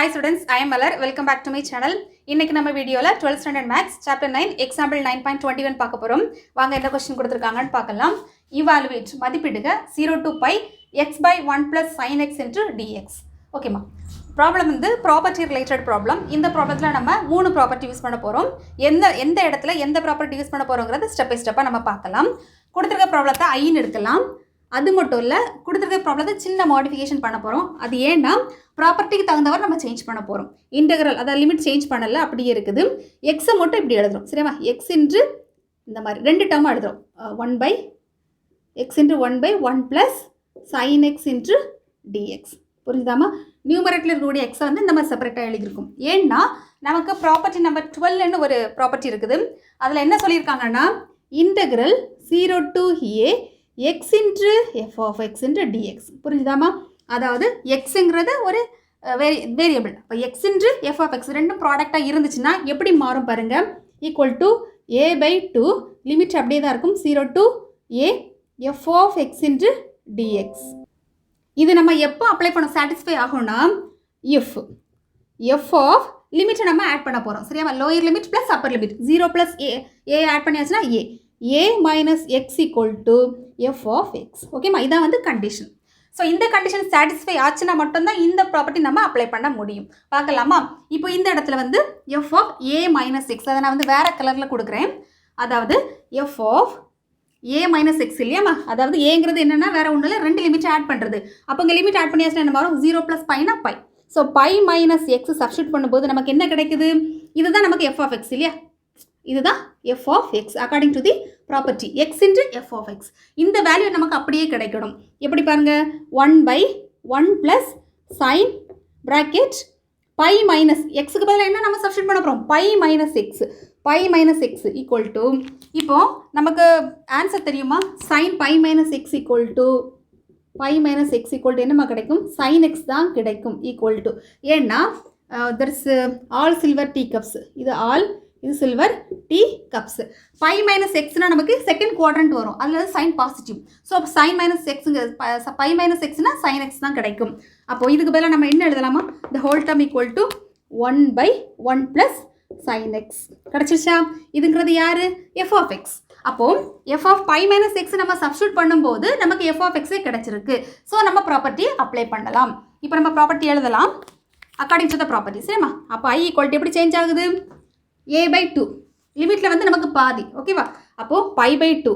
Hi students, I am Malar. Welcome back to my channel. இன்னைக்கு நம்ம வீடியோல 12th standard maths chapter 9 example 9.21 பார்க்க போறோம். வாங்க என்ன क्वेश्चन கொடுத்திருக்காங்கன்னு பார்க்கலாம். Evaluate மதிப்பிடுக 0 to pi x by 1 plus sin x into dx. ஓகேமா. ப்ராப்ளம் வந்து ப்ராப்பர்ட்டி ரிலேட்டட் ப்ராப்ளம். இந்த ப்ராப்ளத்துல நம்ம மூணு ப்ராப்பர்ட்டி யூஸ் பண்ண போறோம். எந்த இடத்துல எந்த ப்ராப்பர்ட்டி யூஸ் பண்ண போறோம்ங்கறது ஸ்டெப் பை ஸ்டெப்பா நம்ம பார்க்கலாம். கொடுத்திருக்க ப்ராப்ளத்தை ஐன்னு எடுக்கலாம். அது மட்டும் இல்லை கொடுத்துருக்க ப்ராப்ளத்தை சின்ன மாடிஃபிகேஷன் பண்ண போகிறோம். அது ஏன்னா ப்ராப்பர்ட்டிக்கு தகுந்தவரை நம்ம சேஞ்ச் பண்ண போகிறோம். இன்டெக்ரல் அதாவது லிமிட் சேஞ்ச் பண்ணல, அப்படியே இருக்குது. எக்ஸை மட்டும் இப்படி எழுதுறோம். சரியா? எக்ஸ் இன்ட்டு இந்த மாதிரி ரெண்டு டேர்மாக எழுதுறோம். 1 by x into 1 by 1 plus sine x into dx. புரிஞ்சுதாமா? நியூமரேட்டில் இருக்கக்கூடிய எக்ஸை வந்து இந்த மாதிரி செப்பரேட்டாக எழுதியிருக்கும். ஏன்னா நமக்கு ப்ராப்பர்ட்டி நம்பர் 12ன்னு ஒரு ப்ராப்பர்ட்டி இருக்குது. அதில் என்ன சொல்லியிருக்காங்கன்னா integral 0 to a x into f of x into dx. புரிஞ்சுதாமா? அதாவது xங்கிறது ஒரு வேரியபிள். இப்போ x into f of x ரெண்டும் ப்ராடக்டாக இருந்துச்சுன்னா எப்படி மாறும் பாருங்க. Equal to a by 2 limit அப்படியே தான் இருக்கும். 0 to a f of x into dx. இது நம்ம எப்போ அப்ளை பண்ண சாட்டிஸ்ஃபை ஆகும்னா f of லிமிட்டை நம்ம ஆட் பண்ண போகிறோம். சரியா? Lower limit plus upper limit 0 plus a add பண்ணியாச்சுன்னா a minus x equal to f of x. ஓகேமா? இதான் வந்து கண்டிஷன். ஸோ இந்த கண்டிஷன் சாட்டிஸ்ஃபை ஆச்சுன்னா மட்டும்தான் இந்த ப்ராப்பர்ட்டி நம்ம அப்ளை பண்ண முடியும். பார்க்கலாமா? இப்போ இந்த இடத்துல வந்து f of a minus x, அதை நான் வந்து வேறு கலரில் கொடுக்குறேன். அதாவது f of a minus x இல்லையாமா? அதாவது ஏங்கிறது என்னென்னா வேறு ஒன்றும் இல்லை, ரெண்டு லிமிட் ஆட் பண்ணுறது. அப்போ இங்கே லிமிட் ஆட் பண்ணியாச்சுன்னா என்ன வரும்? 0 ப்ளஸ் பைனா pi. So pi minus x substitute பண்ணும்போது நமக்கு என்ன கிடைக்குது? இதுதான் நமக்கு f of x இல்லையா? இதுதான் f of x according to the property x into f of x. இந்த வேல்யூ நமக்கு அப்படியே கிடைக்கணும். எப்படி பாருங்க? 1 by 1 plus sin bracket pi minus xக்கு பதிலாக என்ன நம்ம சப்ஸ்டியூட் பண்ண போகிறோம்? pi minus x equal to, இப்போ நமக்கு ஆன்சர் தெரியுமா? sin pi minus x equal to என்னமா கிடைக்கும்? sin x தான் கிடைக்கும். equal to ஏன்னா there is all silver tea cups. இது all, இது silver tea cups. Pi minus எக்ஸ்னா நமக்கு செகண்ட் குவாட்ரண்ட் வரும். அதில் sine positive. So sine minus எக்ஸுங்க பை மைனஸ் எக்ஸ்னா சைன் எக்ஸ் தான் கிடைக்கும். அப்போது இதுக்கு பதிலாக நம்ம என்ன எழுதலாமா? The whole term equal to 1 by 1 plus sine x கிடச்சிருச்சா? இதுங்கிறது யார்? F of x. அப்போது f of pi minus x நம்ம சப்ஸ்டியூட் பண்ணும்போது நமக்கு எஃப் ஆஃப் எக்ஸே கிடச்சிருக்கு. ஸோ நம்ம ப்ராப்பர்ட்டி அப்ளை பண்ணலாம். இப்போ நம்ம ப்ராப்பர்ட்டி எழுதலாம் அக்கார்டிங் டு த ப்ராப்பர்ட்டி. சரிம்மா? அப்போ ஐ ஈக்குவல்ட்டி எப்படி சேஞ்ச் ஆகுது? a by 2 லிமிட்டில் வந்து நமக்கு பாதி. ஓகேவா? அப்போது பை பை 2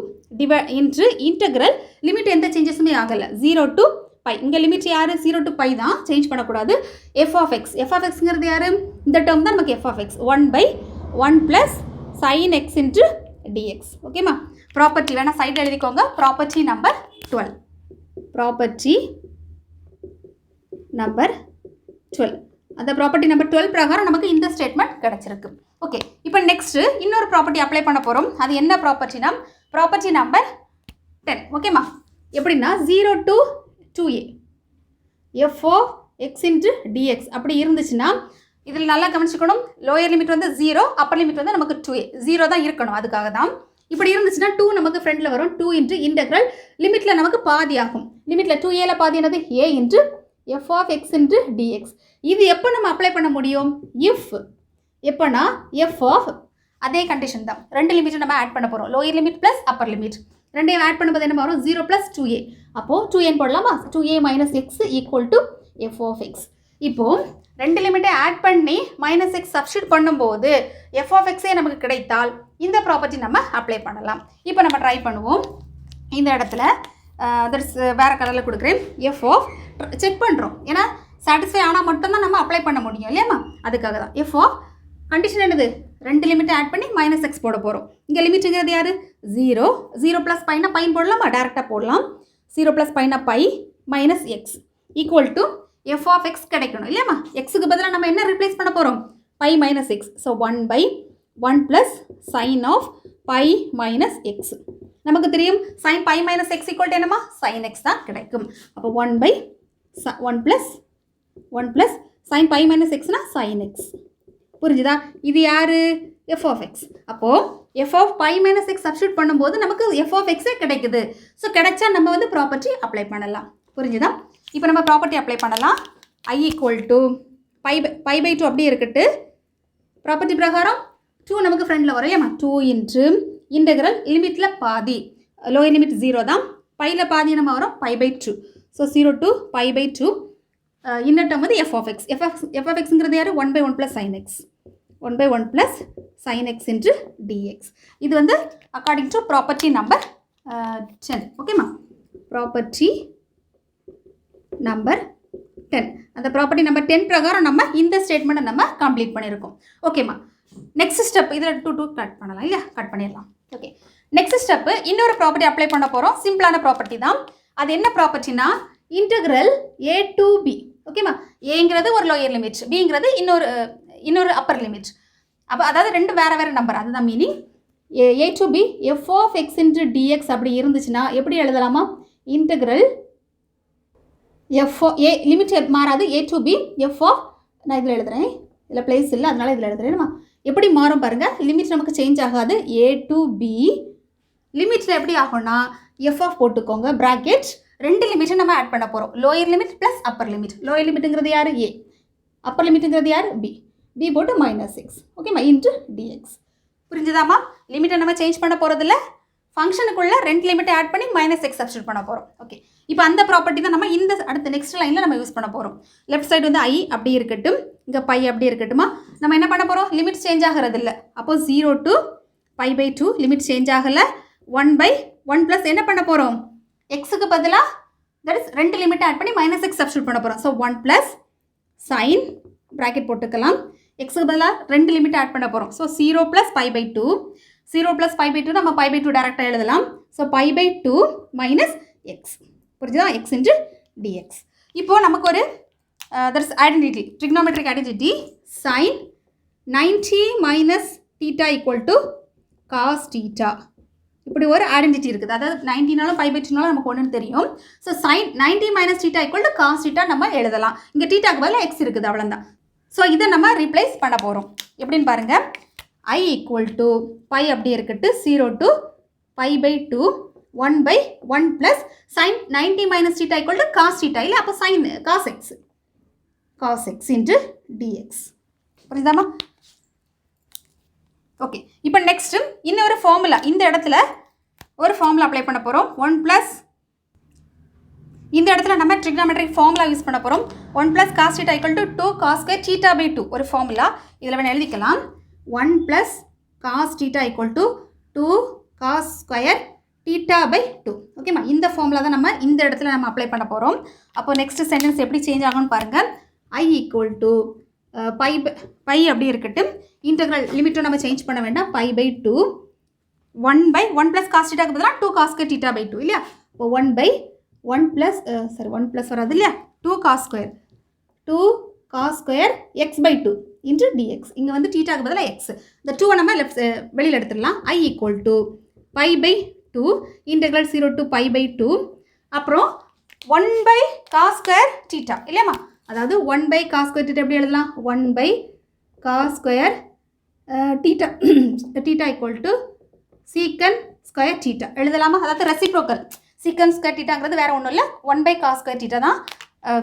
இன்ட்ரு இன்டெக்ரல் லிமிட் எந்த சேஞ்சஸுமே ஆகலை. 0 to பை. இங்கே லிமிட் யார்? 0 to பை தான், சேஞ்ச் பண்ணக்கூடாது. எஃப் ஆஃப் எக்ஸ்ங்கிறது யார்? இந்த டேர்ம் தான் நமக்கு f of x. 1 by 1 plus sine x into dx. ஓகேம்மா? ப்ராப்பர்ட்டி வேணால் சைடில் எழுதிக்கோங்க. Property number 12. அந்த ப்ராப்பர்ட்டி நம்பர் 12 பிரகாரம் நமக்கு இந்த ஸ்டேட்மெண்ட் கிடச்சிருக்கு. ஓகே, இப்போ நெக்ஸ்ட்டு இன்னொரு ப்ராப்பர்ட்டி அப்ளை பண்ண போகிறோம். அது என்ன ப்ராப்பர்ட்டினா ப்ராப்பர்ட்டி நம்பர் 10. ஓகேம்மா? எப்படின்னா 0 to 2a f of x into dx அப்படி இருந்துச்சுன்னா இதில் நல்லா கவனிச்சுக்கணும். லோயர் லிமிட் வந்து 0, அப்பர் லிமிட் வந்து நமக்கு 2a. 0 தான் இருக்கணும். அதுக்காக தான் இப்படி இருந்துச்சுன்னா 2 நமக்கு ஃப்ரெண்டில் வரும். 2 இன்ட்டு இன்டெக்ரல் லிமிட்டில் நமக்கு பாதி ஆகும். லிமிட்டில் 2aல பாதி என்னது? a into f of x into dx. இது எப்போ நம்ம அப்ளை பண்ண முடியும்? எப்போனா f of அதே கண்டிஷன் தான். ரெண்டு லிமிட்டை நம்ம ஆட் பண்ண போகிறோம். Lower limit plus upper limit ரெண்டையும் ஆட் பண்ணும்போது என்ன வரும்? 0 ப்ளஸ் 2a. அப்போது 2a போடலாமா? 2a minus x equal to f of x. இப்போது ரெண்டு லிமிட்டை ஆட் பண்ணி மைனஸ் எக்ஸ் சப்ஸ்டியூட் பண்ணும்போது f of xே நமக்கு கிடைத்தால் இந்த ப்ராப்பர்ட்டி நம்ம அப்ளை பண்ணலாம். இப்போ நம்ம ட்ரை பண்ணுவோம். இந்த இடத்துல வேறு கலரில் கொடுக்குறேன். எஃப் ஆஃப் செக் பண்ணுறோம். ஏன்னா சாட்டிஸ்ஃபை ஆனால் மட்டும்தான் நம்ம அப்ளை பண்ண முடியும் இல்லையாம்மா? அதுக்காக தான் எஃப் ஆஃப் கண்டிஷன் என்னது? ரெண்டு லிமிட்டை ஆட் பண்ணி மைனஸ் எக்ஸ் போட போகிறோம். இங்கே லிமிட்டுங்கிறது யார்? 0 ப்ளஸ் பைனா பைன் போடலாமா? டேரெக்டாக போடலாம். 0 ப்ளஸ் பைனா pi minus x equal to f of x கிடைக்கணும் இல்லையாம்மா? எக்ஸுக்கு பதிலாக நம்ம என்ன ரிப்ளேஸ் பண்ண போகிறோம்? Pi minus x. So 1 by 1 plus sine of pi minus x. நமக்கு தெரியும் sine pi minus x equal to என்னமா? சைன் எக்ஸ் தான் கிடைக்கும். அப்போ 1 by 1 plus sine pi minus எக்ஸ்னா சைன் எக்ஸ். புரிஞ்சுதா? இது யார்? F of x. அப்போது f of pi minus x substitute பண்ணும்போது நமக்கு எஃப் ஆஃப் எக்ஸே கிடைக்குது. ஸோ கிடைச்சா நம்ம வந்து ப்ராப்பர்ட்டி அப்ளை பண்ணலாம். புரிஞ்சுதா? இப்போ நம்ம ப்ராப்பர்ட்டி அப்ளை பண்ணலாம். I equal to by by 2 அப்படியே இருக்கட்டு. ப்ராப்பர்ட்டி பிரகாரம் 2 நமக்கு ஃப்ரெண்டில் வரும் இல்லையாம்மா. 2 இன்ட்டு இன்டெக்ரல் லிமிட்டில் பாதி, லோயர் லிமிட் 0 தான், பையில் பாதி நம்ம வரும் pi by 2. So 0 to pi by 2. Inner term வந்து எஃப் ஆஃப் எக்ஸுங்கிறது யார்? 1/1 + sin x, 1/1 + sin x இன்ட்டு dx. இது வந்து அக்கார்டிங் டு ப்ராப்பர்ட்டி நம்பர் 10. ஓகேம்மா, ப்ராப்பர்ட்டி நம்பர் 10. அந்த ப்ராப்பர்ட்டி நம்பர் 10 பிரகாரம் நம்ம இந்த ஸ்டேட்மெண்ட்டை நம்ம கம்ப்ளீட் பண்ணியிருக்கோம். ஓகேம்மா, நெக்ஸ்ட் ஸ்டெப் இதில் 2 கட் பண்ணலாம் இல்லையா, கட் பண்ணிடலாம். ஓகே, நெக்ஸ்ட் ஸ்டெப்பு இன்னொரு ப்ராப்பர்ட்டி அப்ளை பண்ண போகிறோம். சிம்பிளான ப்ராப்பர்ட்டி தான். அது என்ன ப்ராப்பர்ட்டினா இன்டெக்ரல் a to b. ஓகேம்மா, ஏங்கிறது ஒரு லோயர் லிமிட், பிங்கிறது இன்னொரு அப்பர் லிமிட். அப்போ அதாவது ரெண்டு வேறு நம்பர், அதுதான் meaning. a to b f of x into dx அப்படி இருந்துச்சுன்னா எப்படி எழுதலாமா? இன்டெக்ரல் a லிமிட் மாறாது, a to b f of, நான் இதில் எழுதுகிறேன், இதில் பிளேஸ் இல்லை அதனால் இதில் எழுதுறேன்மா. எப்படி மாறும் பாருங்கள், லிமிட் நமக்கு சேஞ்ச் ஆகாது. a to b லிமிட்டில் எப்படி ஆகும்னா f of போட்டுக்கோங்க, ப்ராக்கெட், ரெண்டு லிமிட்டை நம்ம ஆட் பண்ண போகிறோம். Lower limit plus upper limit. Lower லிமிட்டுங்கிறது யார்? a. அப்பர் லிமிட்டுங்கிறது யார்? b. b போட்டு -6. ஓகேம்மா, இன்ட்டு dx. புரிஞ்சுதாம்மா? லிமிட்டை நம்ம சேஞ்ச் பண்ண போகிறதில்ல, ஃபங்க்ஷனுக்குள்ளே ரெண்டு லிமிட்டை ஆட் பண்ணி -6 சப்ஸ்டியூட் பண்ண போகிறோம். ஓகே, இப்போ அந்த ப்ராப்பர்ட்டி தான் நம்ம இந்த அடுத்த நெக்ஸ்ட் லைனில் நம்ம யூஸ் பண்ண போகிறோம். லெஃப்ட் சைடு வந்து i அப்படி இருக்கட்டும், இங்கே பை அப்படி இருக்கட்டுமா. நம்ம என்ன பண்ண போகிறோம்? லிமிட் சேஞ்ச் ஆகிறது இல்லை. அப்போது 0 to pi by 2 limit change ஆகலை. 1/1 ப்ளஸ் என்ன பண்ண போகிறோம்? எக்ஸுக்கு பதிலாக தட் இஸ் ரெண்டு லிமிட்டை ஆட் பண்ணி -6 சப்ஸ்டியூட் பண்ண போகிறோம். ஸோ 1 + sin ப்ராக்கெட் போட்டுக்கலாம். எக்ஸுக்கு பதிலாக ரெண்டு லிமிட்டை ஆட் பண்ண போகிறோம். So 0 + pi by 2. 0 + pi by 2 நம்ம பை பை 2 டேரெக்டாக எழுதலாம். So pi by 2 - x. புரிஞ்சுதா? x இன்ட்டு dx. இப்போது நமக்கு ஒரு that is identity, trigonometric identity. sin 90 - θ = cos θ. இப்படி ஒரு ஐடென்டிட்டி இருக்குது. அதாவது 90னாலும் பை பை 2னாலும் நமக்கு ஒன்றுன்னு தெரியும். ஸோ sin 90 - θ = cos θ நம்ம எழுதலாம். இங்கே θக்கு பதிலாக x இருக்குது, அவ்வளோதான். ஸோ இதை நம்ம ரீப்ளேஸ் பண்ண போகிறோம். எப்படின்னு பாருங்கள், i = பை அப்படி இருக்கட்டு, 0 to pi by 2, 1/1 + sin 90 - θ = cos θ. இல்லை, அப்போ sin cos x இன்ட்டு dx. புரியுதாம்மா? ஓகே, இப்போ நெக்ஸ்ட்டு இன்னொரு ஃபார்முலா, இந்த இடத்துல ஒரு ஃபார்முலா அப்ளை பண்ண போகிறோம். 1 + இந்த இடத்துல நம்ம ட்ரிக்னாமெட்ரிக் ஃபார்முலா யூஸ் பண்ண போகிறோம். 1 + cos θ = 2 cos square θ/2 ஒரு ஃபார்முலா. இதில் வேணால் எழுதிக்கலாம். 1 + cos θ = 2 cos square θ/2. ஓகேம்மா, இந்த ஃபார்முலா தான் நம்ம இந்த இடத்துல நம்ம அப்ளை பண்ண போகிறோம். அப்போ நெக்ஸ்ட் சென்டென்ஸ் எப்படி சேஞ்ச் ஆகும்னு பாருங்கள். i = பை அப்படி இருக்கட்டும், இன்டெக்ரல் லிமிட்டும் நம்ம சேஞ்ச் பண்ண வேண்டாம். பை பை 2, 1/1 + cos θக்கு பதிலாக 2 cos square θ/2 இல்லையா. இப்போ 1/1 + 1 + வராது இல்லையா, 2 cos square x/2 into dx. இங்கே வந்து θக்கு பதிலாக x. இந்த 2 நம்ம வெளியில் எடுத்துடலாம். i = pi by 2 integral 0 to pi by 2, அப்புறம் 1/cos square θ இல்லையாம்மா. அதாவது 1/cos square θ எப்படி எழுதலாம்? 1/cos square θ secant square θ எழுதலாமா? அதாவது ரெசிப்ரோக்கல். secant square θங்கிறது வேறு ஒன்றும் இல்லை, 1/cos square θ தான்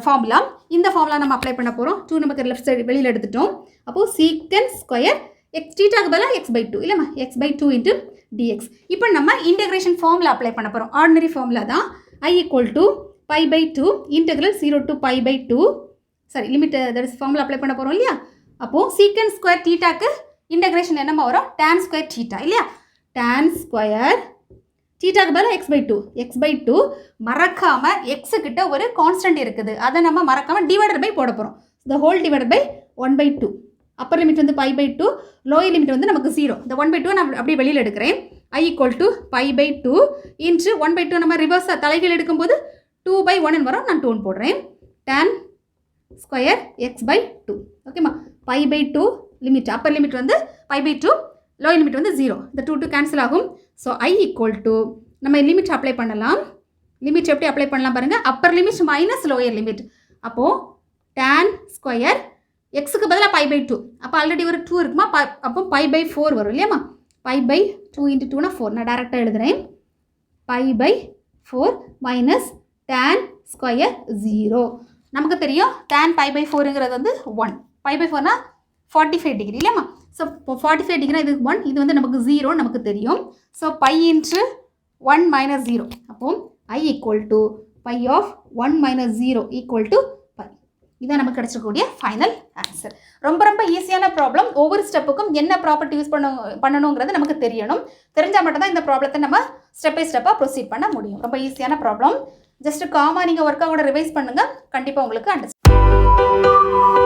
ஃபார்முலா. இந்த ஃபார்முலா நம்ம அப்ளை பண்ண போகிறோம். 2 நமக்கு லெஃப்ட் சைடு வெளியில் எடுத்துட்டோம். அப்போது secant square θக்கு பதிலாக x/2 இல்லைம்மா, x/2 இன்ட்டு dx. இப்போ நம்ம இன்டெகிரேஷன் ஃபார்முலா அப்ளை பண்ண போகிறோம். ஆர்டினரி ஃபார்முலா தான். i = pi by 2 integral 0 to pi by 2, sorry limit that is formula apply பண்ண போகிறோம் இல்லையா. அப்போது secant square θக்கு இன்டெகிரேஷன் என்னமா வரும்? tan square θ இல்லையா. tan square θக்கு பதிலாக x/2 மறக்காமல் எக்ஸுக்கிட்ட ஒரு கான்ஸ்டன்ட் இருக்குது, அதை நம்ம மறக்காமல் டிவைடட் பை போட போகிறோம். the whole divided by 1/2. Appar limit வந்து பை பை 2, லோயர் லிமிட் வந்து நமக்கு 0. இந்த 1/2 நான் அப்படியே வெளியில் எடுக்கிறேன். i = பை பை 2 இன்ட்டு 1/2 நம்ம ரிவர்ஸ் தலைகள் எடுக்கும்போது 2/1 வரும், நான் 2 போடுறேன். tan square x/2. ஓகேம்மா, pi by 2 limit, upper limit வந்து பை பை 2, லோயர் லிமிட் வந்து 0. இந்த 2 கேன்சல் ஆகும். ஸோ i = நம்ம லிமிட் அப்ளை பண்ணலாம். லிமிட் எப்படி அப்ளை பண்ணலாம் பாருங்கள். Upper limit minus lower limit. அப்போது tan square எக்ஸுக்கு பதிலாக பை பை 2, அப்போ ஆல்ரெடி ஒரு 2 இருக்குமா, அப்போ பை பை 4 வரும் இல்லையாம்மா. பை பை 2 இன்ட்டு 2 4, நான் டேரெக்டாக எழுதுகிறேன். Pi by 4 minus tan square 0. நமக்கு தெரியும் tan π/4ங்கிறது வந்து 1. π/4னா 45 டிகிரி இல்லையாம்மா? ஸோ 45 டிகிரி இது 1, இது வந்து நமக்கு 0 நமக்கு தெரியும். ஸோ π × 1 - 0. அப்போ I = π of 1 - 0 = π. இதான் நமக்கு கிடைச்சிருக்கக்கூடிய ஃபைனல் ஆன்சர். ரொம்ப ரொம்ப ஈஸியான ப்ராப்ளம். ஒவ்வொரு ஸ்டெப்புக்கும் என்ன ப்ராப்பர்ட்டி யூஸ் பண்ணணுங்கிறது நமக்கு தெரியணும். தெரிஞ்சால் மட்டும்தான் இந்த ப்ராப்ளத்தை நம்ம ஸ்டெப் பை ஸ்டெப்பாக ப்ரொசீட் பண்ண முடியும். ரொம்ப ஈஸியான ப்ராப்ளம். ஜஸ்ட் காமாக நீங்கள் ஒர்க்காக கூட ரிவைஸ் பண்ணுங்கள். கண்டிப்பாக உங்களுக்கு அண்டர்ஸ்டாண்ட்